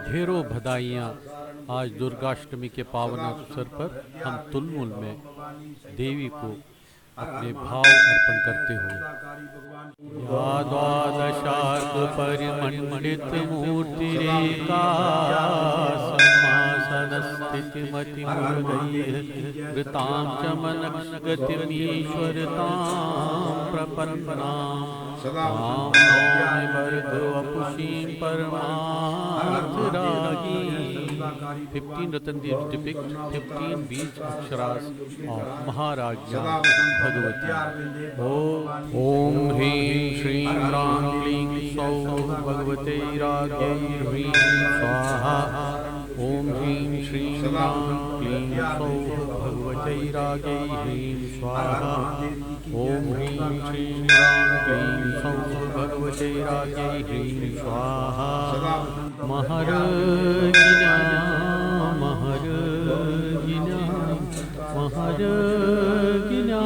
ढेरों बधाइयाँ। आज दुर्गाष्टमी के पावन अवसर पर हम तुलमुल में देवी को अपने भाव अर्पण करते हुए या द्वादशार्क परिमंडित मूर्तिरेका सम्मासनस्थितिमति घृतां च मनगतिमीश्वरतां प्रपन्नां तां भर्गवपुषीं परमार्थरागी। 15 रतन डिपिक्ट 15 बीज अक्षरास और महाराज्ञा भगवती। ओम ह्रीं श्रीं रां क्लीं सौः भगवते राज्ञै ह्रीं स्वाहा। ओम ह्रीं श्रीं रां क्लीं सौः भगवते राज्ञै ह्रीं स्वाहा। ओम ह्रीं श्रीं रां क्लीं सौः भगवते राज्ञै ह्रीं स्वाहा। महर्गिना महर्गिना महर्गिना